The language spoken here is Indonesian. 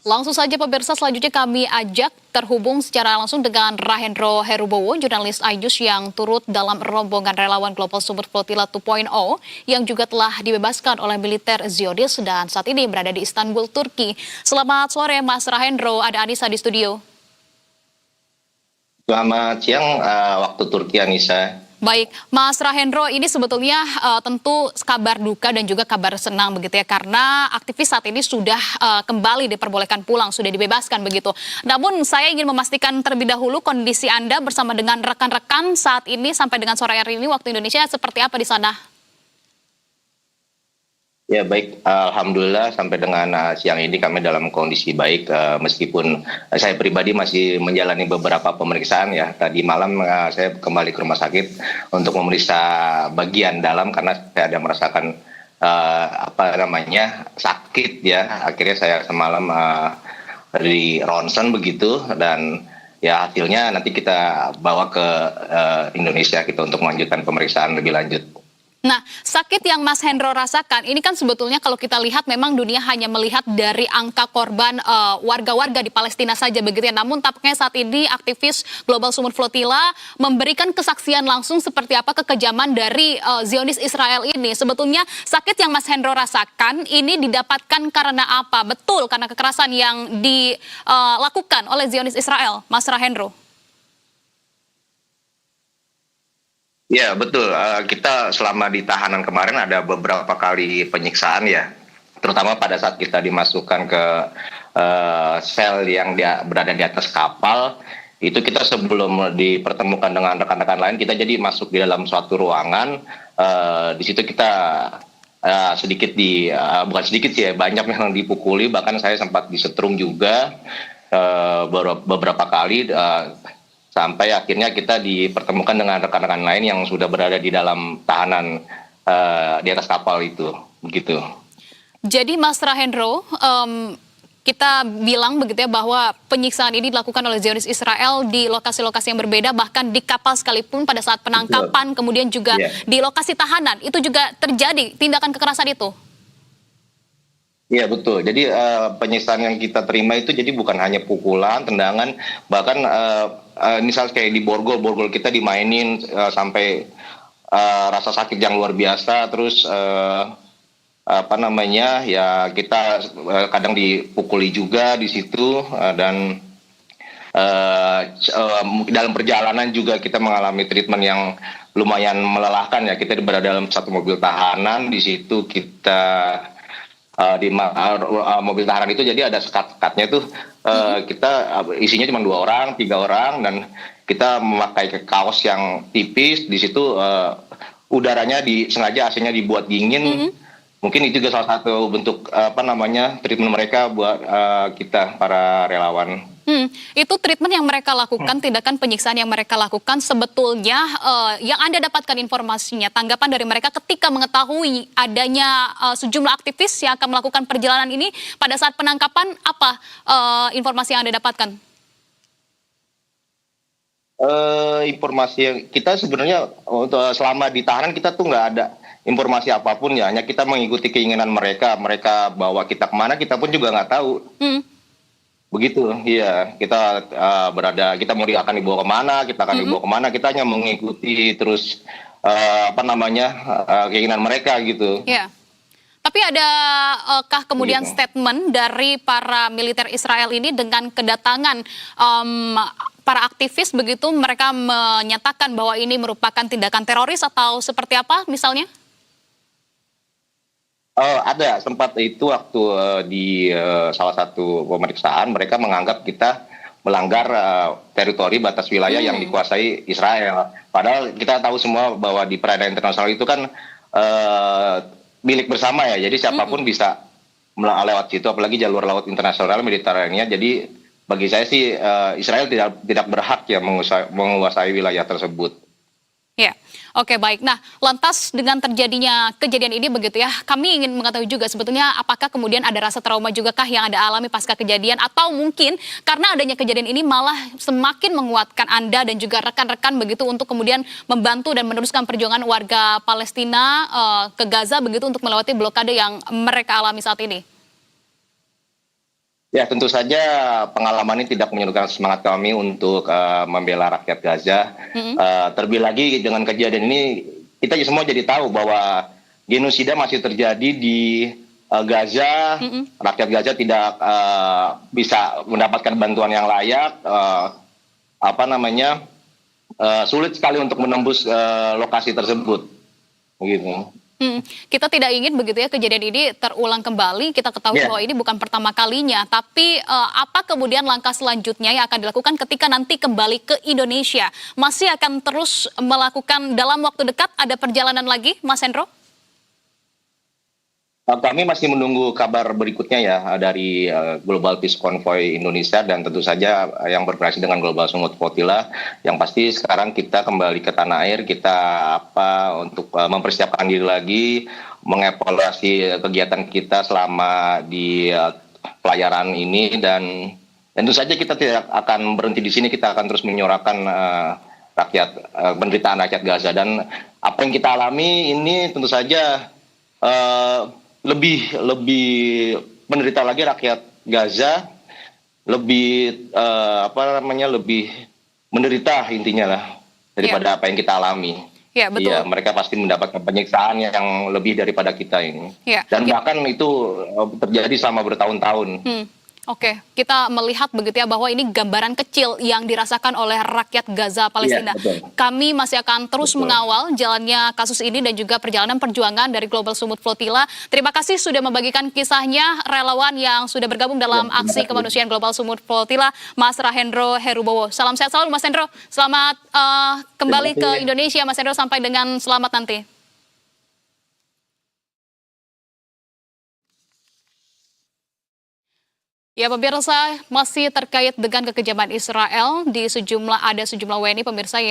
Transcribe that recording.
Langsung saja pemirsa, selanjutnya kami ajak terhubung secara langsung dengan Rahendro Herubowo, jurnalis Ayus yang turut dalam rombongan relawan Global Sumber Flotilla 2.0 yang juga telah dibebaskan oleh militer Zionis dan saat ini berada di Istanbul, Turki. Selamat sore Mas Rahendro, ada Anissa di studio. Selamat siang waktu Turki, Anissa. Baik, Mas Rahendro, ini sebetulnya tentu kabar duka dan juga kabar senang begitu ya, karena aktivis saat ini sudah kembali diperbolehkan pulang, sudah dibebaskan begitu. Namun saya ingin memastikan terlebih dahulu kondisi Anda bersama dengan rekan-rekan saat ini sampai dengan sore hari ini waktu Indonesia seperti apa di sana? Ya baik, alhamdulillah sampai dengan siang ini kami dalam kondisi baik, meskipun saya pribadi masih menjalani beberapa pemeriksaan ya. Tadi malam saya kembali ke rumah sakit untuk memeriksa bagian dalam karena saya ada merasakan sakit ya. Akhirnya saya semalam di ronsen begitu, dan ya hasilnya nanti kita bawa ke Indonesia gitu untuk melanjutkan pemeriksaan lebih lanjut. Nah, sakit yang Mas Hendro rasakan, ini kan sebetulnya kalau kita lihat memang dunia hanya melihat dari angka korban warga-warga di Palestina saja begitu ya. Namun tampaknya saat ini aktivis Global Sumber Flotilla memberikan kesaksian langsung seperti apa kekejaman dari Zionis Israel ini. Sebetulnya sakit yang Mas Hendro rasakan ini didapatkan karena apa? Betul karena kekerasan yang dilakukan oleh Zionis Israel, Mas Rahendro? Ya betul, kita selama di tahanan kemarin ada beberapa kali penyiksaan ya, terutama pada saat kita dimasukkan ke sel yang berada di atas kapal. Itu kita sebelum dipertemukan dengan rekan-rekan lain, kita jadi masuk di dalam suatu ruangan. Di situ kita sedikit bukan sedikit sih ya, banyak yang dipukuli, bahkan saya sempat disetrum juga beberapa kali. Sampai akhirnya kita dipertemukan dengan rekan-rekan lain yang sudah berada di dalam tahanan di atas kapal itu, begitu. Jadi Mas Rahendro, kita bilang begitu ya bahwa penyiksaan ini dilakukan oleh Zionis Israel di lokasi-lokasi yang berbeda, bahkan di kapal sekalipun pada saat penangkapan, kemudian juga di lokasi tahanan, itu juga terjadi tindakan kekerasan itu? Iya betul, jadi penyiksaan yang kita terima itu jadi bukan hanya pukulan, tendangan, bahkan misal kayak di borgol kita dimainin sampai rasa sakit yang luar biasa, terus ya kita kadang dipukuli juga di situ, dan dalam perjalanan juga kita mengalami treatment yang lumayan melelahkan ya. Kita berada dalam satu mobil tahanan, di situ kita di mobil tahanan itu jadi ada sekat-sekatnya tuh, kita isinya cuma 2 orang, 3 orang, dan kita memakai kaos yang tipis. Di situ udaranya sengaja AC-nya dibuat dingin. Mungkin itu juga salah satu bentuk treatment mereka buat kita para relawan. Itu treatment yang mereka lakukan, tindakan penyiksaan yang mereka lakukan sebetulnya yang Anda dapatkan informasinya, tanggapan dari mereka ketika mengetahui adanya sejumlah aktivis yang akan melakukan perjalanan ini pada saat penangkapan, apa informasi yang Anda dapatkan? Informasi yang kita sebenarnya untuk selama di tahanan kita tuh nggak ada informasi apapun ya, hanya kita mengikuti keinginan mereka bawa kita kemana kita pun juga nggak tahu. Begitu, iya, kita kita akan dibawa kemana, kita akan dibawa kemana, kita hanya mengikuti terus keinginan mereka gitu. Ya. Tapi adakah kemudian statement dari para militer Israel ini dengan kedatangan para aktivis begitu, mereka menyatakan bahwa ini merupakan tindakan teroris atau seperti apa misalnya? Ada, sempat itu waktu di salah satu pemeriksaan mereka menganggap kita melanggar teritori batas wilayah yang dikuasai Israel. Padahal kita tahu semua bahwa di perairan internasional itu kan milik bersama ya. Jadi siapapun bisa lewat situ, apalagi jalur laut internasional Mediterania. Jadi bagi saya sih Israel tidak berhak ya menguasai wilayah tersebut. Ya, oke baik. Nah, lantas dengan terjadinya kejadian ini begitu ya, kami ingin mengetahui juga sebetulnya apakah kemudian ada rasa trauma juga kah yang Anda alami pasca kejadian, atau mungkin karena adanya kejadian ini malah semakin menguatkan Anda dan juga rekan-rekan begitu untuk kemudian membantu dan meneruskan perjuangan warga Palestina ke Gaza begitu untuk melewati blokade yang mereka alami saat ini? Ya, tentu saja pengalaman ini tidak menyurutkan semangat kami untuk membela rakyat Gaza. Mm-mm. Terlebih lagi dengan kejadian ini, kita semua jadi tahu bahwa genosida masih terjadi di Gaza. Mm-mm. Rakyat Gaza tidak bisa mendapatkan bantuan yang layak. Sulit sekali untuk menembus lokasi tersebut. Begitu. Kita tidak ingin begitu ya kejadian ini terulang kembali. Kita ketahui Ya. bahwa ini bukan pertama kalinya. Tapi apa kemudian langkah selanjutnya yang akan dilakukan ketika nanti kembali ke Indonesia? Masih akan terus melakukan dalam waktu dekat ada perjalanan lagi, Mas Hendro? Kami masih menunggu kabar berikutnya ya dari Global Peace Convoy Indonesia dan tentu saja yang berkoordinasi dengan Global Sumut Flotilla. Yang pasti sekarang kita kembali ke tanah air, kita untuk mempersiapkan diri lagi, mengevaluasi kegiatan kita selama di pelayaran ini dan tentu saja kita tidak akan berhenti di sini, kita akan terus menyuarakan penderitaan rakyat Gaza dan apa yang kita alami ini tentu saja lebih menderita lagi rakyat Gaza, lebih lebih menderita intinya lah daripada apa yang kita alami. Ya, betul. Iya, mereka pasti mendapatkan penyiksaan yang lebih daripada kita ini. Ya. Dan bahkan itu terjadi selama bertahun-tahun. Oke, kita melihat begitu ya bahwa ini gambaran kecil yang dirasakan oleh rakyat Gaza Palestina. Iya, betul. Kami masih akan terus mengawal jalannya kasus ini dan juga perjalanan perjuangan dari Global Sumut Flotilla. Terima kasih sudah membagikan kisahnya relawan yang sudah bergabung dalam aksi kemanusiaan Global Sumut Flotilla, Mas Rahendro Herubowo. Salam sehat selalu Mas Hendro. Selamat kembali ke Indonesia Mas Hendro, sampai dengan selamat nanti. Ya pemirsa, masih terkait dengan kekejaman Israel ada sejumlah WNI pemirsa yang